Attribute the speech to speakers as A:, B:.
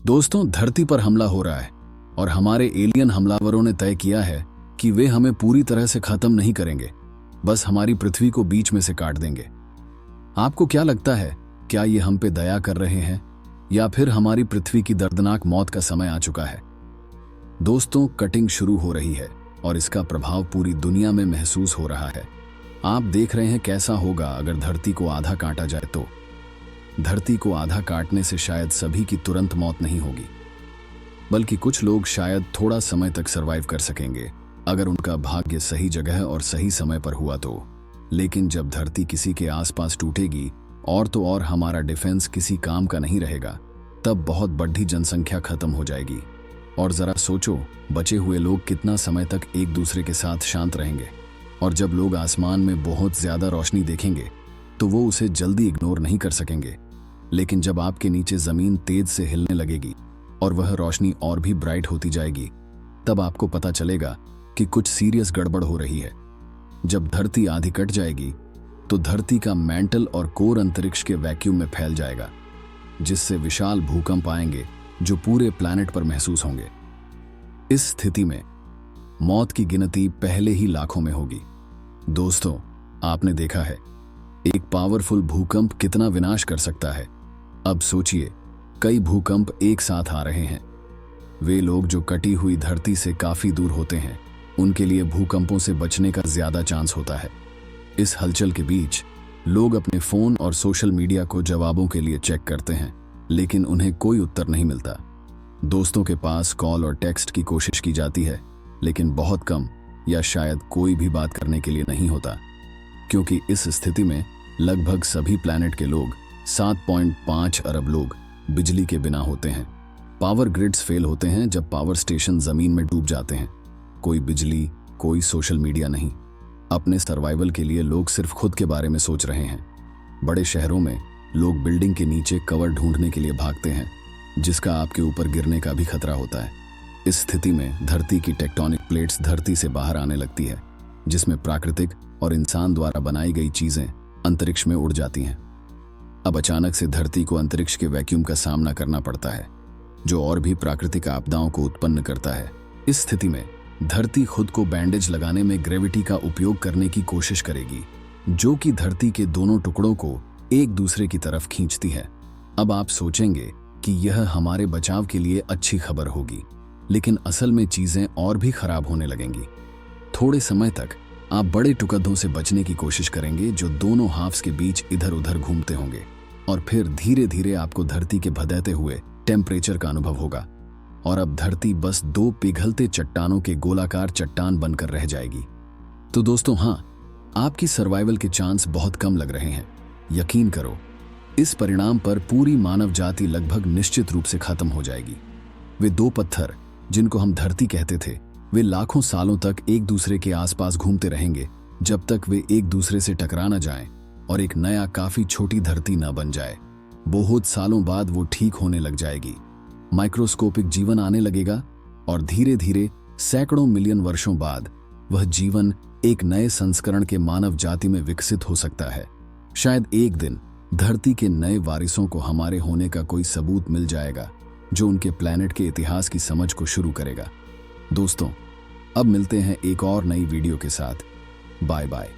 A: दोस्तों, धरती पर हमला हो रहा है और हमारे एलियन हमलावरों ने तय किया है कि वे हमें पूरी तरह से खत्म नहीं करेंगे, बस हमारी पृथ्वी को बीच में से काट देंगे। आपको क्या लगता है, क्या ये हम पे दया कर रहे हैं या फिर हमारी पृथ्वी की दर्दनाक मौत का समय आ चुका है? दोस्तों, कटिंग शुरू हो रही है और इसका प्रभाव पूरी दुनिया में महसूस हो रहा है। आप देख रहे हैं कैसा होगा अगर धरती को आधा काटा जाए तो। धरती को आधा काटने से शायद सभी की तुरंत मौत नहीं होगी, बल्कि कुछ लोग शायद थोड़ा समय तक सरवाइव कर सकेंगे अगर उनका भाग्य सही जगह और सही समय पर हुआ तो। लेकिन जब धरती किसी के आसपास टूटेगी और तो और हमारा डिफेंस किसी काम का नहीं रहेगा, तब बहुत बड़ी जनसंख्या खत्म हो जाएगी। और जरा सोचो, बचे हुए लोग कितना समय तक एक दूसरे के साथ शांत रहेंगे। और जब लोग आसमान में बहुत ज्यादा रोशनी देखेंगे तो वो उसे जल्दी इग्नोर नहीं कर सकेंगे। लेकिन जब आपके नीचे जमीन तेज से हिलने लगेगी और वह रोशनी और भी ब्राइट होती जाएगी, तब आपको पता चलेगा कि कुछ सीरियस गड़बड़ हो रही है। जब धरती आधी कट जाएगी तो धरती का मेंटल और कोर अंतरिक्ष के वैक्यूम में फैल जाएगा, जिससे विशाल भूकंप आएंगे जो पूरे प्लैनेट पर महसूस होंगे। इस स्थिति में मौत की गिनती पहले ही लाखों में होगी। दोस्तों, आपने देखा है एक पावरफुल भूकंप कितना विनाश कर सकता है। अब सोचिए, कई भूकंप एक साथ आ रहे हैं। वे लोग जो कटी हुई धरती से काफी दूर होते हैं, उनके लिए भूकंपों से बचने का ज्यादा चांस होता है। इस हलचल के बीच लोग अपने फोन और सोशल मीडिया को जवाबों के लिए चेक करते हैं, लेकिन उन्हें कोई उत्तर नहीं मिलता। दोस्तों के पास कॉल और टेक्स्ट की कोशिश की जाती है, लेकिन बहुत कम या शायद कोई भी बात करने के लिए नहीं होता, क्योंकि इस स्थिति में लगभग सभी प्लैनेट के लोग 7.5 अरब लोग बिजली के बिना होते हैं। पावर ग्रिड्स फेल होते हैं जब पावर स्टेशन जमीन में डूब जाते हैं। कोई बिजली, कोई सोशल मीडिया नहीं। अपने सर्वाइवल के लिए लोग सिर्फ खुद के बारे में सोच रहे हैं। बड़े शहरों में लोग बिल्डिंग के नीचे कवर ढूंढने के लिए भागते हैं, जिसका आपके ऊपर गिरने का भी खतरा होता है। इस स्थिति में धरती की टेक्टोनिक प्लेट्स धरती से बाहर आने लगती है, जिसमें प्राकृतिक और इंसान द्वारा बनाई गई चीजें अंतरिक्ष में उड़ जाती हैं। अब अचानक से धरती को अंतरिक्ष के वैक्यूम का सामना करना पड़ता है, जो और भी प्राकृतिक आपदाओं को उत्पन्न करता है। इस स्थिति में धरती खुद को बैंडेज लगाने में ग्रेविटी का उपयोग करने की कोशिश करेगी, जो कि धरती के दोनों टुकड़ों को एक दूसरे की तरफ खींचती है। अब आप सोचेंगे कि यह हमारे बचाव के लिए अच्छी खबर होगी, लेकिन असल में चीजें और भी खराब होने लगेंगी। थोड़े समय तक आप बड़े टुकड़ों से बचने की कोशिश करेंगे जो दोनों हाफ्स के बीच इधर उधर घूमते होंगे, और फिर धीरे धीरे आपको धरती के भदकते हुए टेम्परेचर का अनुभव होगा। और अब धरती बस 2 पिघलते चट्टानों के गोलाकार चट्टान बनकर रह जाएगी। तो दोस्तों, हाँ, आपकी सर्वाइवल के चांस बहुत कम लग रहे हैं। यकीन करो, इस परिणाम पर पूरी मानव जाति लगभग निश्चित रूप से खत्म हो जाएगी। वे 2 पत्थर जिनको हम धरती कहते थे, वे लाखों सालों तक एक दूसरे के आसपास घूमते रहेंगे, जब तक वे एक दूसरे से टकरा न जाएं और एक नया काफी छोटी धरती न बन जाए। बहुत सालों बाद वो ठीक होने लग जाएगी। माइक्रोस्कोपिक जीवन आने लगेगा और धीरे धीरे सैकड़ों मिलियन वर्षों बाद वह जीवन एक नए संस्करण के मानव जाति में विकसित हो सकता है। शायद एक दिन धरती के नए वारिसों को हमारे होने का कोई सबूत मिल जाएगा, जो उनके प्लैनेट के इतिहास की समझ को शुरू करेगा। दोस्तों, अब मिलते हैं एक और नई वीडियो के साथ। Bye bye.